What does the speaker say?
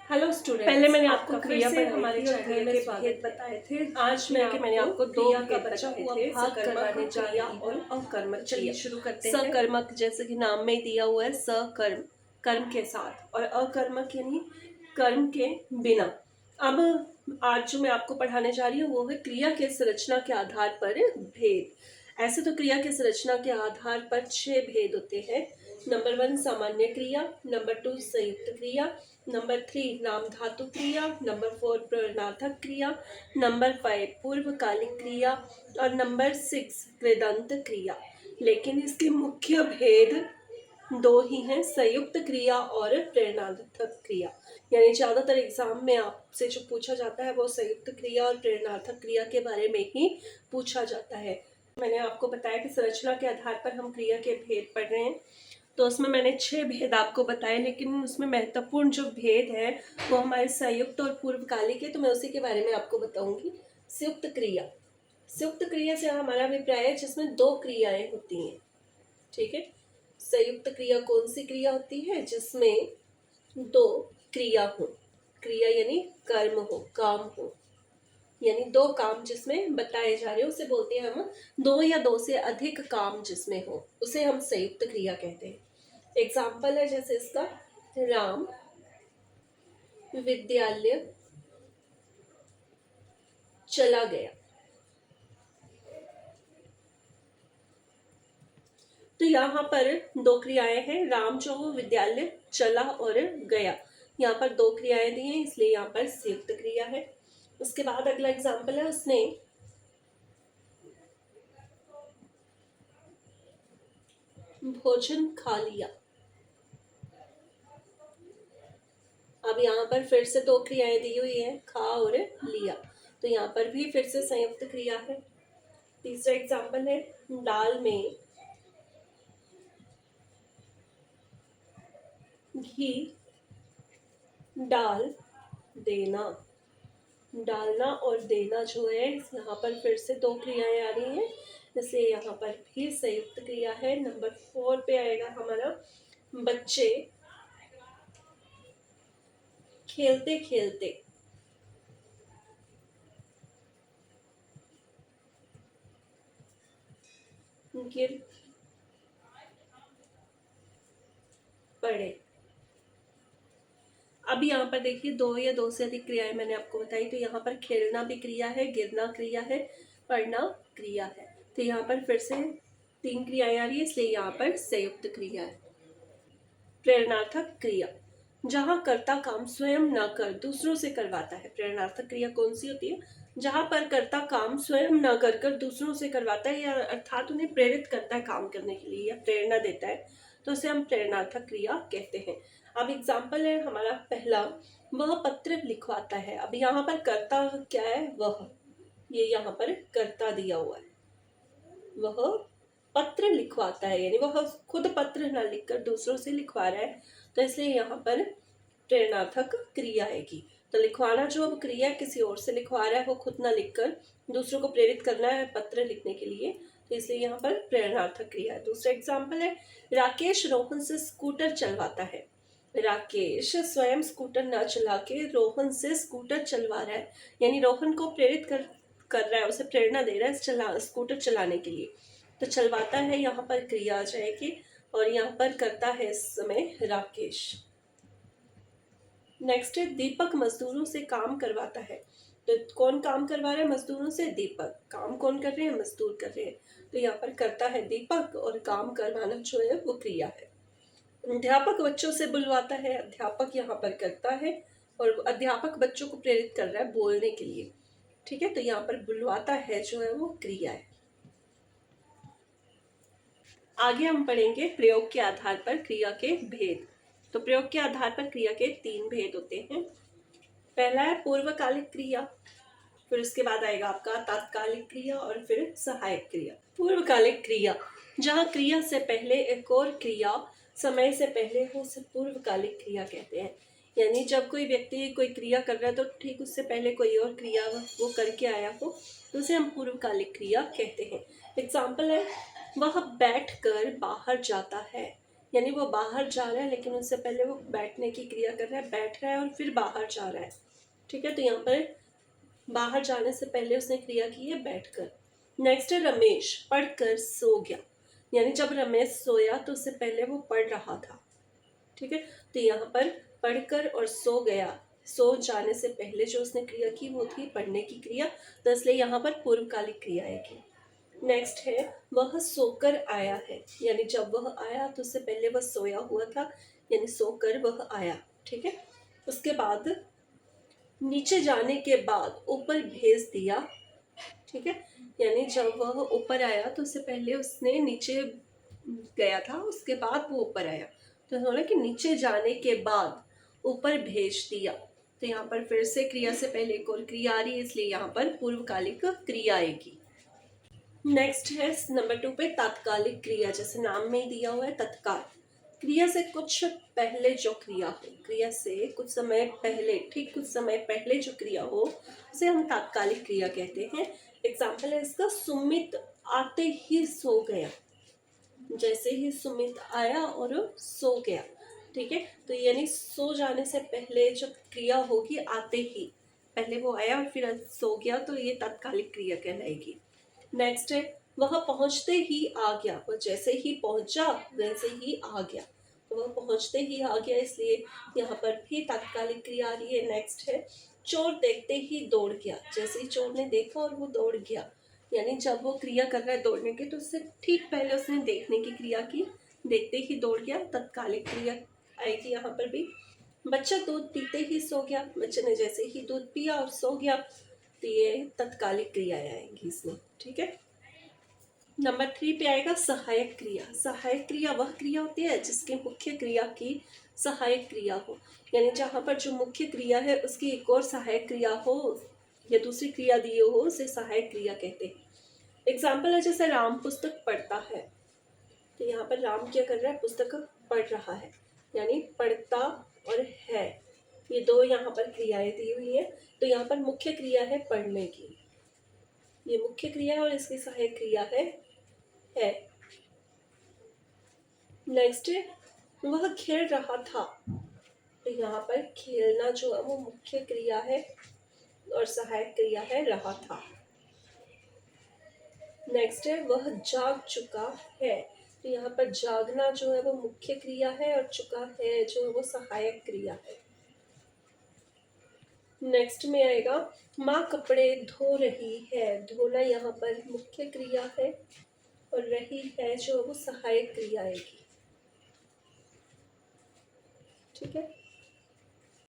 Hello student, पहले मैंने आपको आपका क्रिया फिर से पढ़ाई हमारे थी और चैनल में के स्वागत भेद है। बताए थे। आज मैंने आपको दो क्रिया का भेद बचा बताए हुआ थे, भाग सकर्मक करवाने जा क्रिया रही और हूँ। अकर्मक चलिए क्रिया। शुरू करते हैं। सकर्मक जैसे कि नाम में ही दिया हुआ है, सकर्म कर्म के साथ, और अकर्मक यानी कर्म के बिना। अब आज जो मैं आपको पढ़ाने जा रही हूँ वो है क्रिया के संरचना के आधार पर भेद। ऐसे तो क्रिया के संरचना के आधार पर 6 भेद होते हैं। नंबर 1 सामान्य क्रिया, नंबर 2 संयुक्त क्रिया, नंबर 3 नाम धातु क्रिया, नंबर 4 प्रवर्तनार्थक क्रिया, नंबर 5 पूर्वकालिक क्रिया और नंबर 6 कृदंत क्रिया। लेकिन इसके मुख्य भेद दो ही हैं, संयुक्त क्रिया और प्रेरणार्थक क्रिया। यानी ज्यादातर एग्जाम में आपसे जो पूछा जाता है वो संयुक्त क्रिया और प्रेरणार्थक क्रिया के बारे में ही पूछा जाता है। मैंने आपको बताया कि संरचना के आधार पर हम क्रिया के भेद पढ़ रहे हैं, तो उसमें मैंने 6 भेद आपको बताए, लेकिन उसमें महत्वपूर्ण जो भेद है वो हमारे संयुक्त और पूर्वकालिक है, तो मैं उसी के बारे में आपको बताऊंगी। संयुक्त क्रिया, संयुक्त क्रिया से हमारा अभिप्राय है जिसमें 2 क्रियाएं होती हैं। ठीक है, संयुक्त क्रिया कौन सी क्रिया होती है? जिसमें 2 क्रिया हो। क्रिया यानी कर्म हो, काम हो, यानी 2 काम जिसमें बताए जा रहे हो उसे बोलते हैं हम 2 या 2 से अधिक काम जिसमें हो, उसे हम संयुक्त क्रिया कहते हैं। एग्जाम्पल है जैसे इसका, राम विद्यालय चला गया। तो यहाँ पर 2 क्रियाएं हैं, राम जो विद्यालय चला और गया, यहाँ पर 2 क्रियाएं दी हैं, इसलिए यहाँ पर संयुक्त क्रिया है। उसके बाद अगला एग्जाम्पल है, उसने भोजन खा लिया। अब यहाँ पर फिर से 2 क्रियाएं दी हुई है, खा और लिया, तो यहाँ पर भी फिर से संयुक्त क्रिया है। तीसरा एग्जाम्पल है, दाल में घी डाल देना। डालना और देना जो है, यहाँ पर फिर से 2 क्रियाएं आ रही हैं, जैसे यहाँ पर भी संयुक्त क्रिया है। नंबर 4 पे आएगा हमारा, बच्चे खेलते खेलते गिर पड़े। अब यहाँ पर देखिए 2 या 2 से अधिक क्रियाएं मैंने आपको बताई, तो यहाँ पर खेलना भी क्रिया है, गिरना क्रिया है, पढ़ना क्रिया है, तो यहाँ पर फिर से 3 क्रियाएं आ रही है, इसलिए यहाँ पर संयुक्त क्रिया है। प्रेरणार्थक क्रिया, जहाँ कर्ता काम स्वयं न कर दूसरों से करवाता है। प्रेरणार्थक क्रिया कौन सी होती है? जहाँ पर कर्ता काम स्वयं न कर दूसरों से करवाता है, या अर्थात उन्हें प्रेरित करता है काम करने के लिए या प्रेरणा देता है, तो उसे हम प्रेरणार्थक क्रिया कहते हैं। अब एग्जाम्पल है हमारा पहला, वह पत्र लिखवाता है। अब यहाँ पर कर्ता क्या है? वह, ये यहाँ पर कर्ता दिया हुआ है, वह पत्र लिखवाता है, यानी वह खुद पत्र ना लिखकर दूसरों से लिखवा रहा है, तो इसलिए यहाँ पर प्रेरणार्थक क्रिया आएगी। तो लिखवाना जो अब क्रिया किसी और से लिखवा रहा है, वो खुद ना लिखकर दूसरों को प्रेरित करना है पत्र लिखने के लिए, तो इसलिए यहाँ पर प्रेरणार्थक क्रिया है। दूसरा एग्जाम्पल है, राकेश रोहन से स्कूटर चलवाता है। राकेश स्वयं स्कूटर ना चला के रोहन से स्कूटर चलवा रहा है, यानी रोहन को प्रेरित कर रहा है, उसे प्रेरणा दे रहा है स्कूटर चलाने के लिए, तो चलवाता है यहाँ पर क्रिया आ जाएगी, और यहाँ पर करता है इस समय राकेश। नेक्स्ट है, दीपक मजदूरों से काम करवाता है। तो कौन काम करवा रहा है मजदूरों से? दीपक। काम कौन कर रहे हैं? मजदूर कर रहे हैं, तो यहाँ पर करता है दीपक, और काम करवाना जो है वो क्रिया है। अध्यापक बच्चों से बुलवाता है। अध्यापक यहाँ पर करता है, और अध्यापक बच्चों को प्रेरित कर रहा है बोलने के लिए। ठीक है, तो यहाँ पर बुलवाता है जो है वो क्रिया है। आगे हम पढ़ेंगे प्रयोग के आधार पर क्रिया के भेद। तो प्रयोग के आधार पर क्रिया के 3 भेद होते हैं। पहला है पूर्वकालिक क्रिया, फिर उसके बाद आएगा आपका तात्कालिक क्रिया, और फिर सहायक क्रिया। पूर्वकालिक क्रिया, जहाँ क्रिया से पहले एक और क्रिया समय से पहले हो, उसे पूर्वकालिक क्रिया कहते हैं। यानी जब कोई व्यक्ति कोई क्रिया कर रहा है तो ठीक उससे पहले कोई और क्रिया वो करके आया हो, तो उसे हम पूर्वकालिक क्रिया कहते हैं। एग्जाम्पल है, वह बैठकर बाहर जाता है। यानी वो बाहर जा रहा है, लेकिन उससे पहले वो बैठने की क्रिया कर रहा है, बैठ रहा है और फिर बाहर जा रहा है। ठीक है, तो यहाँ पर बाहर जाने से पहले उसने क्रिया की है बैठकर। नेक्स्ट है रमेश पढ़कर सो गया। यानी जब रमेश सोया तो उससे पहले वो पढ़ रहा था। ठीक है, तो यहाँ पर पढ़कर और सो गया, सो जाने से पहले जो उसने क्रिया की वो थी पढ़ने की क्रिया, तो इसलिए यहाँ पर पूर्वकालिक क्रिया आएगी। नेक्स्ट है वह सोकर आया है। यानी जब वह आया तो उससे पहले वह सोया हुआ था, यानी सोकर वह आया। ठीक है, उसके बाद नीचे जाने के बाद ऊपर भेज दिया। ठीक है, यानी जब वह ऊपर आया तो उससे पहले उसने नीचे गया था, उसके बाद वो ऊपर आया, तो बोला कि नीचे जाने के बाद ऊपर भेज दिया। तो यहाँ पर फिर से क्रिया से पहले एक और क्रिया आ रही है, इसलिए यहाँ पर पूर्वकालिक क्रिया आएगी। नेक्स्ट है नंबर 2 पे तात्कालिक क्रिया। जैसे नाम में ही दिया हुआ है तत्काल, क्रिया से कुछ पहले जो क्रिया हो, क्रिया से कुछ समय पहले, ठीक कुछ समय पहले जो क्रिया हो उसे हम तात्कालिक क्रिया कहते हैं। एग्जाम्पल है इसका सुमित आते ही सो गया। जैसे ही सुमित आया और सो गया। ठीक है, तो यानी सो जाने से पहले जो क्रिया होगी आते ही, पहले वो आया और फिर सो गया, तो ये तात्कालिक क्रिया कहलाएगी। नेक्स्ट है वह पहुंचते ही आ गया। वह जैसे ही पहुंचा वैसे ही आ गया, तो वह पहुंचते ही आ गया, इसलिए यहाँ पर भी तात्कालिक क्रिया आ रही है। नेक्स्ट है चोर देखते ही दौड़ गया। जैसे ही चोर ने देखा और वो दौड़ गया, यानी जब वो क्रिया कर रहा है दौड़ने की तो उससे ठीक पहले उसने देखने की क्रिया की, देखते ही दौड़ गया, तत्कालिक क्रिया आएगी यहाँ पर भी। बच्चा दूध पीते ही सो गया। बच्चे ने जैसे ही दूध पिया और सो गया, तो ये तत्कालिक क्रियाएं आएंगी इसमें। ठीक है, नंबर 3 पे आएगा सहायक क्रिया। सहायक क्रिया वह क्रिया होती है जिसकी मुख्य क्रिया की सहायक क्रिया हो, यानी जहाँ पर जो मुख्य क्रिया है उसकी एक और सहायक क्रिया हो या दूसरी क्रिया दी हो, उसे सहायक क्रिया कहते हैं। एग्जाम्पल है जैसे राम पुस्तक पढ़ता है, तो यहाँ पर राम क्या कर रहा है, पुस्तक पढ़ रहा है, यानी पढ़ता और है, ये दो यहाँ पर क्रियाएं दी हुई है। तो यहाँ पर मुख्य क्रिया है पढ़ने की, ये मुख्य क्रिया है और इसकी सहायक क्रिया है। नेक्स्ट है वह खेल रहा था। तो यहाँ पर खेलना जो है वो मुख्य क्रिया है और सहायक क्रिया है रहा था। नेक्स्ट है वह जाग चुका है। तो यहाँ पर जागना जो है वो मुख्य क्रिया है और चुका है जो है वो सहायक क्रिया है। नेक्स्ट में आएगा माँ कपड़े धो रही है। धोना यहाँ पर मुख्य क्रिया है और रही है जो है वो सहायक क्रिया आएगी। ठीक है,